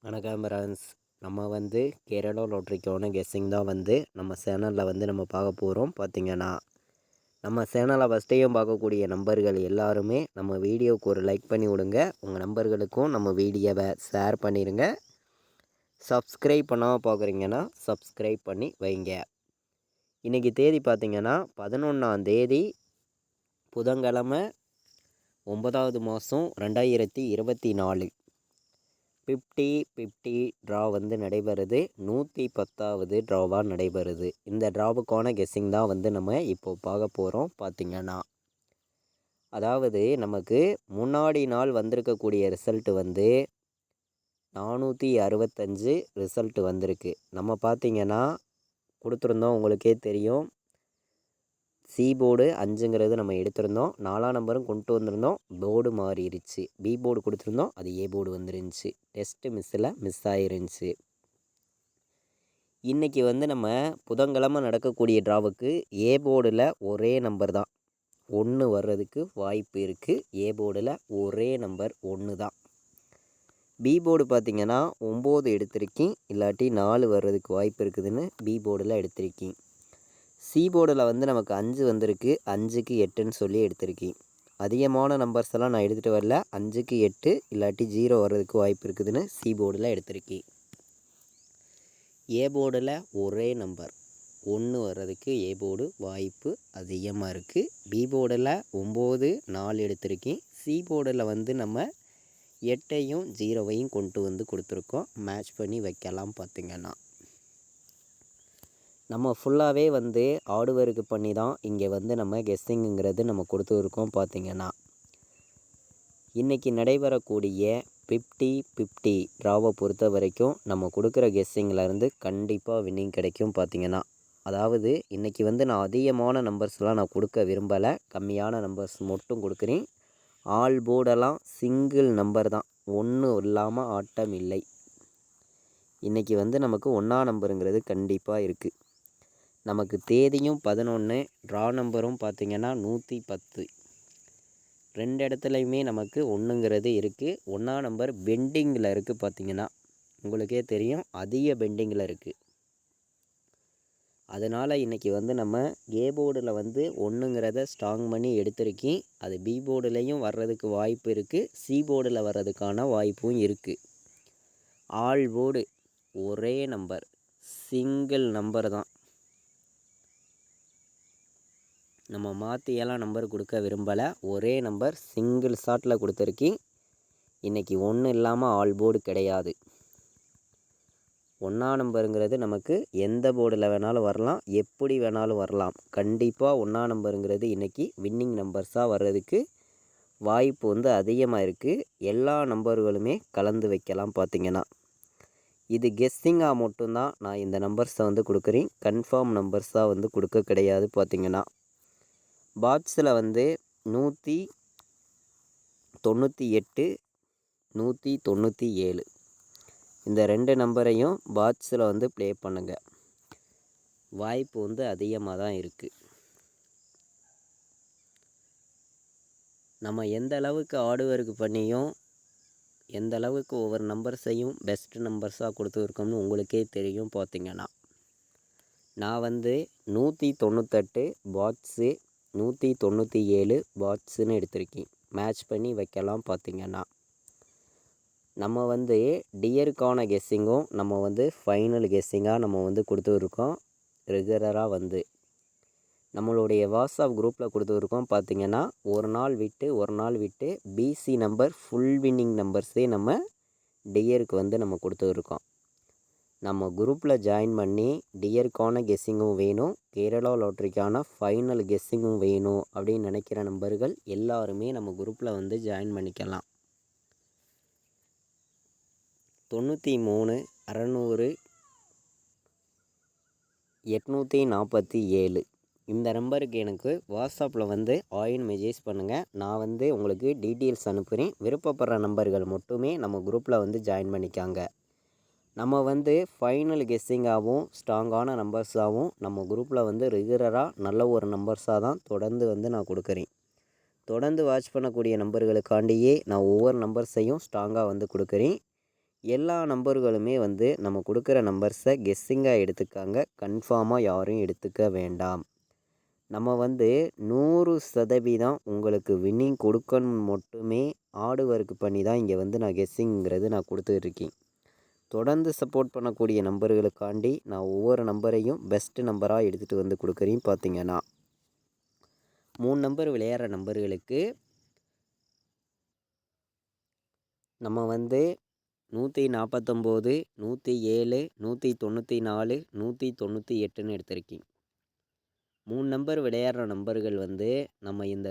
வணக்கம் ஃப்ரெண்ட்ஸ். நம்ம வந்து கேரளா லாட்ரிக்கான கெஸ்ஸிங் தான் வந்து நம்ம சேனலில் வந்து நம்ம பார்க்க போகிறோம். பார்த்திங்கன்னா நம்ம சேனலை ஃபஸ்ட்டையும் பார்க்கக்கூடிய நம்பர்கள் எல்லாருமே நம்ம வீடியோவுக்கு ஒரு லைக் பண்ணி விடுங்க. உங்கள் நம்பர்களுக்கும் நம்ம வீடியோவை ஷேர் பண்ணிடுங்க. சப்ஸ்கிரைப் பண்ணாமல் பார்க்குறீங்கன்னா சப்ஸ்கிரைப் பண்ணி வைங்க. இன்றைக்கி தேதி பார்த்திங்கன்னா 11 புதன்கிழமை 9வது மாதம் 2024. 50-50 ட்ரா வந்து நடைபெறுது. 110வது ட்ராவாக நடைபெறுது. இந்த ட்ராவுக்கான கெஸ்ஸிங் தான் வந்து நம்ம இப்போது பார்க்க போகிறோம். பார்த்திங்கன்னா அதாவது நமக்கு முன்னாடி நாள் வந்திருக்கக்கூடிய ரிசல்ட்டு வந்து 465 ரிசல்ட்டு வந்திருக்கு. நம்ம பார்த்திங்கன்னா கொடுத்துருந்தோம், உங்களுக்கே தெரியும். சி போர்டு 5ங்கிறது நம்ம எடுத்திருந்தோம். 4ஆம் நம்பரும் கொண்டு வந்திருந்தோம். போர்டு மாறிடுச்சு. பி போர்டு கொடுத்துருந்தோம், அது ஏ போர்டு வந்துருந்துச்சு. டெஸ்ட்டு மிஸ் ஆயிருந்துச்சு. இன்றைக்கி வந்து நம்ம புதன்கிழமை நடக்கக்கூடிய ட்ராவுக்கு ஏ போர்டில் ஒரே நம்பர் தான் 1 வர்றதுக்கு வாய்ப்பு இருக்குது. ஏ போர்டில் ஒரே நம்பர் 1 தான். பி போர்டு பார்த்திங்கன்னா 9 எடுத்திருக்கேன், இல்லாட்டி 4 வர்றதுக்கு வாய்ப்பு இருக்குதுன்னு பி போர்டில் எடுத்திருக்கேன். சி போர்டில் வந்து நமக்கு 5 வந்திருக்கு. 5க்கு 8ன்னு சொல்லி எடுத்திருக்கேன். அதிகமான நம்பர்ஸ் எல்லாம் நான் எடுத்துகிட்டு வரல. 5க்கு 8 இல்லாட்டி 0 வர்றதுக்கு வாய்ப்பு இருக்குதுன்னு சி போர்டில் எடுத்திருக்கேன். ஏ போர்டில் ஒரே நம்பர் 1 வர்றதுக்கு ஏ போர்டு வாய்ப்பு அதிகமாக இருக்குது. பி போர்டில் 9, 4 எடுத்திருக்கேன். சி போர்டில் வந்து நம்ம 8ஐயும் 0வையும் கொண்டு வந்து கொடுத்துருக்கோம். மேட்ச் பண்ணி வைக்கலாம். பார்த்திங்கன்னா நம்ம ஃபுல்லாகவே வந்து ஆடுவருக்கு பண்ணி தான் இங்கே வந்து நம்ம கெஸ்ஸிங்குங்கிறது நம்ம கொடுத்துருக்கோம். பார்த்திங்கன்னா இன்றைக்கி நடைபெறக்கூடிய 50-50 ட்ராவை பொறுத்த வரைக்கும் நம்ம கொடுக்குற கெஸ்ஸிங்கிலேருந்து கண்டிப்பாக வின்னிங் கிடைக்கும். பார்த்திங்கன்னா அதாவது இன்றைக்கி வந்து நான் அதிகமான நம்பர்ஸ்லாம் நான் கொடுக்க விரும்பலை. கம்மியான நம்பர்ஸ் மட்டும் கொடுக்குறேன். ஆல் போர்டெல்லாம் சிங்கிள் நம்பர் தான், 1 இல்லாமல் ஆட்டம் இல்லை. இன்றைக்கி வந்து நமக்கு 1ஆம் நம்பருங்கிறது கண்டிப்பாக இருக்குது. நமக்கு தேதியும் 11, ட்ரா நம்பரும் பார்த்திங்கன்னா 110. 2 இடத்துலையுமே நமக்கு 1ங்கிறது இருக்குது. 1ஆம் நம்பர் பெண்டிங்கில் இருக்குது. பார்த்திங்கன்னா உங்களுக்கே தெரியும், அதிக பெண்டிங்கில் இருக்குது. அதனால் இன்றைக்கி வந்து நம்ம ஏ போர்டில் வந்து 1ங்கிறத ஸ்ட்ராங் பண்ணி எடுத்திருக்கேன். அது பி போர்டுலேயும் வர்றதுக்கு வாய்ப்பு இருக்குது. சி போர்டில் வர்றதுக்கான வாய்ப்பும் இருக்குது. ஆல் போர்டு ஒரே நம்பர், சிங்கிள் நம்பர் தான். நம்ம மாற்றியெல்லாம் நம்பர் கொடுக்க விரும்பலை. ஒரே நம்பர் சிங்கிள் ஷாட்டில் கொடுத்துருக்கேன். இன்றைக்கி 1 இல்லாமல் ஆல் போர்டு கிடையாது. 1ஆம் நம்பருங்கிறது நமக்கு எந்த போர்டில் வேணாலும் வரலாம், எப்படி வேணாலும் வரலாம். கண்டிப்பாக 1ஆம் நம்பருங்கிறது இன்றைக்கி வின்னிங் நம்பர்ஸாக வர்றதுக்கு வாய்ப்பு வந்து அதிகமாக இருக்குது. எல்லா நம்பர்களுமே கலந்து வைக்கலாம். பார்த்திங்கன்னா இது கெஸ்ஸிங்காக மட்டும்தான் நான் இந்த நம்பர்ஸை வந்து கொடுக்குறேன். கன்ஃபார்ம் நம்பர்ஸாக வந்து கொடுக்க கிடையாது. பார்த்திங்கன்னா பாக்ஸில் வந்து 198, 197 இந்த 2 நம்பரையும் பாக்ஸில் வந்து ப்ளே பண்ணுங்கள். வாய்ப்பு வந்து அதிகமாக தான் இருக்குது. நம்ம எந்த அளவுக்கு ஆடுவருக்கு பண்ணியும் எந்த அளவுக்கு ஒவ்வொரு நம்பர்ஸையும் பெஸ்ட் நம்பர்ஸாக கொடுத்துருக்கோம்னு உங்களுக்கே தெரியும். பார்த்திங்கன்னா நான் வந்து 198 பாக்ஸு, 197 பாக்ஸுன்னு எடுத்திருக்கேன். மேட்ச் பண்ணி வைக்கலாம். பார்த்திங்கன்னா நம்ம வந்து டியருக்கான கெஸ்ஸிங்கும் நம்ம வந்து ஃபைனல் கெஸ்ஸிங்காக நம்ம வந்து கொடுத்துருக்கோம். ரெகுலராக வந்து நம்மளுடைய வாட்ஸ்அப் குரூப்பில் கொடுத்துருக்கோம். பார்த்திங்கன்னா ஒரு நாள் விட்டு பிசி நம்பர் ஃபுல் வின்னிங் நம்பர்ஸே நம்ம டியருக்கு வந்து நம்ம கொடுத்துருக்கோம். நம்ம குரூப்பில் ஜாயின் பண்ணி டியருக்கான கெஸ்ஸிங்கும் வேணும், கேரளா லாட்ரிக்கான ஃபைனல் கெஸ்ஸிங்கும் வேணும் அப்படின்னு நினைக்கிற நம்பர்கள் எல்லாருமே நம்ம குரூப்பில் வந்து ஜாயின் பண்ணிக்கலாம். 93 600 847 இந்த நம்பருக்கு எனக்கு வாட்ஸ்அப்பில் வந்து ஆயின் மெசேஜ் பண்ணுங்கள். நான் வந்து உங்களுக்கு டீட்டெயில்ஸ் அனுப்புகிறேன். விருப்பப்படுற நம்பர்கள் மட்டுமே நம்ம குரூப்பில் வந்து ஜாயின் பண்ணிக்காங்க. நம்ம வந்து ஃபைனல் கெஸ்ஸிங்காகவும் ஸ்ட்ராங்கான நம்பர்ஸாகவும் நம்ம குரூப்பில் வந்து ரெகுலராக நல்ல ஒரு நம்பர்ஸாக தான் தொடர்ந்து வந்து நான் கொடுக்குறேன். தொடர்ந்து வாட்ச் பண்ணக்கூடிய நம்பர்களுக்காண்டியே நான் ஒவ்வொரு நம்பர்ஸையும் ஸ்ட்ராங்காக வந்து கொடுக்குறேன். எல்லா நம்பர்களுமே வந்து நம்ம கொடுக்குற நம்பர்ஸை கெஸ்ஸிங்காக எடுத்துக்காங்க. கன்ஃபார்மாக யாரும் எடுத்துக்க வேண்டாம். நம்ம வந்து 100% உங்களுக்கு வின்னிங் கொடுக்கணும் மட்டுமே ஹார்டு ஒர்க் பண்ணி தான் இங்கே வந்து நான் கெஸ்ஸிங்கிறது நான் கொடுத்துட்ருக்கேன். தொடர்ந்து சப்போர்ட் பண்ணக்கூடிய நம்பர்களுக்காண்டி நான் ஒவ்வொரு நம்பரையும் பெஸ்ட்டு நம்பராக எடுத்துகிட்டு வந்து கொடுக்குறேன். பார்த்தீங்கன்னா 3 நம்பர் விளையாடுற நம்பர்களுக்கு நம்ம வந்து 149, 107, 194, 198ன்னு எடுத்திருக்கேன். 3 நம்பர் விளையாடுற நம்பர்கள் வந்து நம்ம இந்த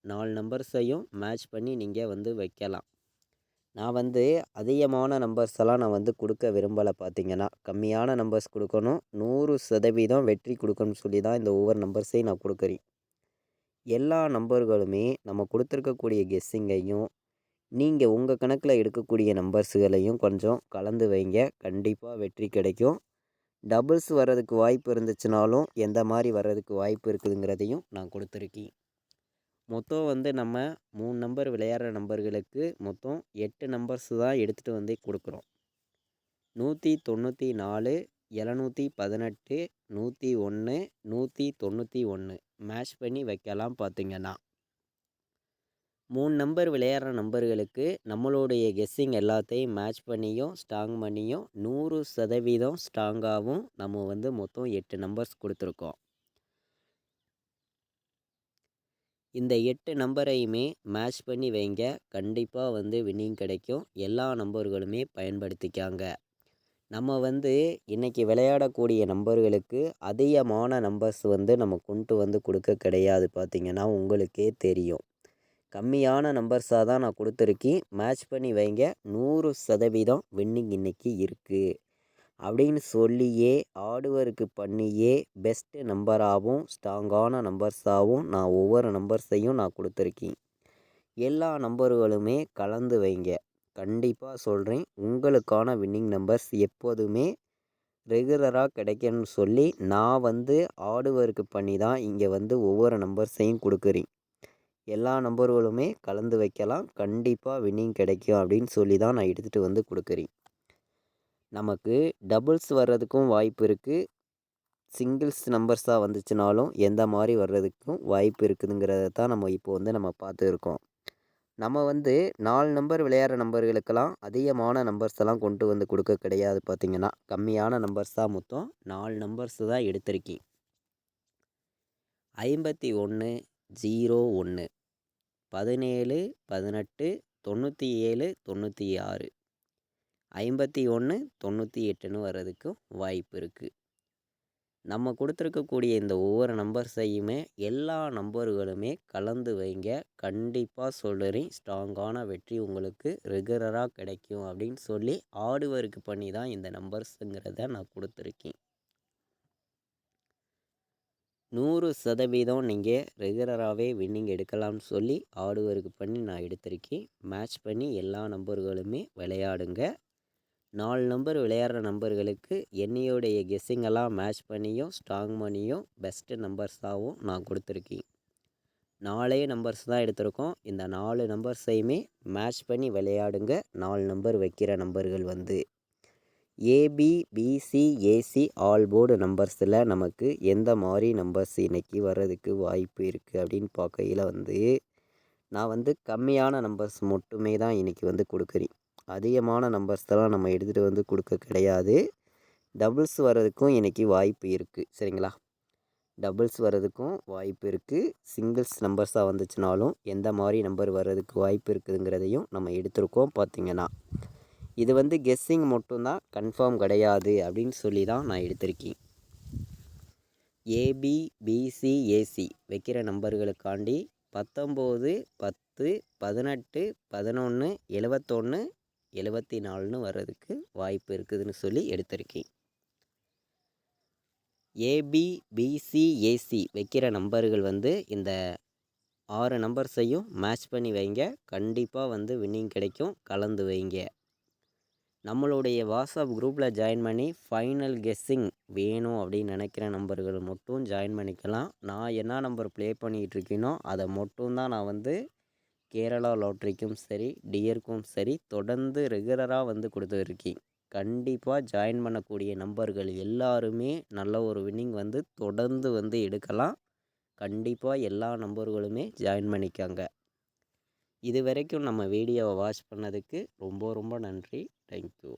4 நம்பர்ஸையும் மேட்ச் பண்ணி நீங்கள் வந்து வைக்கலாம். நான் வந்து அதிகமான நம்பர்ஸ் எல்லாம் நான் வந்து கொடுக்க விரும்பலை. பார்த்தீங்கன்னா கம்மியான நம்பர்ஸ் கொடுக்கணும், 100% வெற்றி கொடுக்கணும்னு சொல்லி தான் இந்த ஒவ்வொரு நம்பர்ஸையும் நான் கொடுக்குறேன். எல்லா நம்பர்களுமே நம்ம கொடுத்துருக்கக்கூடிய கெஸ்ஸிங்கையும் நீங்கள் உங்கள் கணக்கில் எடுக்கக்கூடிய நம்பர்ஸுகளையும் கொஞ்சம் கலந்து வைங்க. கண்டிப்பாக வெற்றி கிடைக்கும். டபுள்ஸ் வர்றதுக்கு வாய்ப்பு இருந்துச்சுனாலும் எந்த மாதிரி வர்றதுக்கு வாய்ப்பு இருக்குதுங்கிறதையும் நான் கொடுத்துருக்கேன். மொத்தம் வந்து நம்ம 3 நம்பர் விளையாடுற நம்பர்களுக்கு மொத்தம் 8 நம்பர்ஸ் தான் எடுத்துகிட்டு வந்து கொடுக்குறோம். 194, 718, 101, 191 மேட்ச் பண்ணி வைக்கலாம். பார்த்தீங்கன்னா 3 நம்பர் விளையாடுற நம்பர்களுக்கு நம்மளுடைய கெஸ்ஸிங் எல்லாத்தையும் மேட்ச் பண்ணியும் ஸ்ட்ராங் பண்ணியும் 100% ஸ்ட்ராங்காகவும் நம்ம வந்து மொத்தம் 8 நம்பர்ஸ் கொடுத்துருக்கோம். இந்த 8 நம்பரையுமே மேட்ச் பண்ணி வைங்க. கண்டிப்பாக வந்து வின்னிங் கிடைக்கும். எல்லா நம்பர்களுமே பயன்படுத்திக்காங்க. நம்ம வந்து இன்றைக்கி விளையாடக்கூடிய நம்பர்களுக்கு அதிகமான நம்பர்ஸ் வந்து நம்ம கொண்டு வந்து கொடுக்க கிடையாது. பார்த்திங்கன்னா உங்களுக்கே தெரியும். கம்மியான நம்பர்ஸாக தான் நான் கொடுத்துருக்கேன். மேட்ச் பண்ணி வைங்க. 100% வின்னிங் இன்றைக்கி இருக்குது அப்படின்னு சொல்லியே ஹார்டு ஒர்க்கு பண்ணியே பெஸ்ட்டு நம்பராகவும் ஸ்ட்ராங்கான நம்பர்ஸாகவும் நான் ஒவ்வொரு நம்பர்ஸையும் நான் கொடுத்துருக்கேன். எல்லா நம்பர்களுமே கலந்து வைங்க. கண்டிப்பாக சொல்கிறேன், உங்களுக்கான வின்னிங் நம்பர்ஸ் எப்போதுமே ரெகுலராக கிடைக்கணும்னு சொல்லி நான் வந்து ஹார்டு ஒர்க்கு பண்ணி தான் இங்கே வந்து ஒவ்வொரு நம்பர்ஸையும் கொடுக்குறேன். எல்லா நம்பர்களுமே கலந்து வைக்கலாம். கண்டிப்பாக வின்னிங் கிடைக்கும் அப்படின்னு சொல்லி தான் நான் எடுத்துகிட்டு வந்து கொடுக்குறேன். நமக்கு டபுள்ஸ் வர்றதுக்கும் வாய்ப்பு இருக்குது. சிங்கிள்ஸ் நம்பர்ஸாக வந்துச்சுனாலும் எந்த மாதிரி வர்றதுக்கும் வாய்ப்பு இருக்குதுங்கிறத தான் நம்ம இப்போ வந்து நம்ம பார்த்துருக்கோம். நம்ம வந்து 4 நம்பர் விளையாடுற நம்பர்களுக்கெல்லாம் அதிகமான நம்பர்ஸ் எல்லாம் கொண்டு வந்து கொடுக்க கிடையாது. பார்த்திங்கன்னா கம்மியான நம்பர்ஸாக மொத்தம் 4 நம்பர்ஸ் தான் எடுத்திருக்கேன். 51, 01, 17, 18, 97, 96, 51, 98ன்னு வர்றதுக்கும் வாய்ப்பு இருக்குது. நம்ம கொடுத்துருக்கக்கூடிய இந்த ஒவ்வொரு நம்பர்ஸையுமே எல்லா நம்பர்களுமே கலந்து வைங்க. கண்டிப்பாக சொல்லுறேன், ஸ்ட்ராங்கான வெற்றி உங்களுக்கு ரெகுலராக கிடைக்கும் அப்படின்னு சொல்லி ஹார்டு ஒர்க் பண்ணி தான் இந்த நம்பர்ஸுங்கிறத நான் கொடுத்துருக்கேன். 100% நீங்கள் ரெகுலராகவே வின்னிங் எடுக்கலாம்னு சொல்லி ஹார்டு ஒர்க் பண்ணி நான் எடுத்திருக்கேன். மேட்ச் பண்ணி எல்லா நம்பர்களுமே விளையாடுங்க. 4 நம்பர் விளையாடுற நம்பர்களுக்கு என்னையோடைய கெஸ்ஸிங்கெல்லாம் மேட்ச் பண்ணியும் ஸ்ட்ராங் பண்ணியும் பெஸ்ட்டு நம்பர்ஸாகவும் நான் கொடுத்துருக்கேன். 4 நம்பர்ஸ் தான் எடுத்திருக்கோம். இந்த 4 நம்பர்ஸையுமே மேட்ச் பண்ணி விளையாடுங்க. 4 நம்பர் வைக்கிற நம்பர்கள் வந்து AB, BC, AC all board நம்பர்ஸில் நமக்கு எந்த மாதிரி நம்பர்ஸ் இன்றைக்கி வர்றதுக்கு வாய்ப்பு இருக்குது அப்படின்னு பார்க்கையில் வந்து நான் வந்து கம்மியான நம்பர்ஸ் மட்டுமே தான் இன்றைக்கி வந்து கொடுக்குறேன். அதிகமான நம்பர்ஸ்லாம் நம்ம எடுத்துகிட்டு வந்து கொடுக்க கிடையாது. டபுள்ஸ் வர்றதுக்கும் இன்றைக்கி வாய்ப்பு இருக்குது. சரிங்களா, டபுள்ஸ் வர்றதுக்கும் வாய்ப்பு இருக்குது. சிங்கிள்ஸ் நம்பர்ஸாக வந்துச்சுனாலும் எந்த மாதிரி நம்பர் வர்றதுக்கு வாய்ப்பு இருக்குதுங்கிறதையும் நம்ம எடுத்திருக்கோம். பார்த்திங்கன்னா இது வந்து கெஸ்ஸிங் மட்டும்தான், கன்ஃபார்ம் கிடையாது அப்படின்னு சொல்லி தான் நான் எடுத்திருக்கேன். ஏபி, பிசி, ஏசி வைக்கிற நம்பர்களுக்காண்டி 19, 10, 18, 11, 71, 74ன்னு வர்றதுக்கு வாய்ப்பு இருக்குதுன்னு சொல்லி எடுத்திருக்கேன். ஏபி, பிசி, ஏசி வைக்கிற நம்பர்கள் வந்து இந்த 6 நம்பர்ஸையும் மேட்ச் பண்ணி வைங்க. கண்டிப்பாக வந்து வின்னிங் கிடைக்கும். கலந்து வைங்க. நம்மளுடைய வாட்ஸ்அப் குரூப்பில் ஜாயின் பண்ணி ஃபைனல் கெஸ்ஸிங் வேணும் அப்படின்னு நினைக்கிற நம்பர்கள் மட்டும் ஜாயின் பண்ணிக்கலாம். நான் என்ன நம்பர் ப்ளே பண்ணிகிட்ருக்கேனோ அதை மட்டும்தான் நான் வந்து கேரளா லாட்ரிக்கும் சரி டியருக்கும் சரி தொடர்ந்து ரெகுலராக வந்து கொடுத்துருக்கீங்க. கண்டிப்பாக ஜாயின் பண்ணக்கூடிய நம்பர்கள் எல்லாருமே நல்ல ஒரு வின்னிங் வந்து தொடர்ந்து வந்து எடுக்கலாம். கண்டிப்பாக எல்லா நம்பர்களுமே ஜாயின் பண்ணிக்கோங்க. இது வரைக்கும் நம்ம வீடியோவை வாட்ச் பண்ணதுக்கு ரொம்ப ரொம்ப நன்றி. தேங்க்யூ.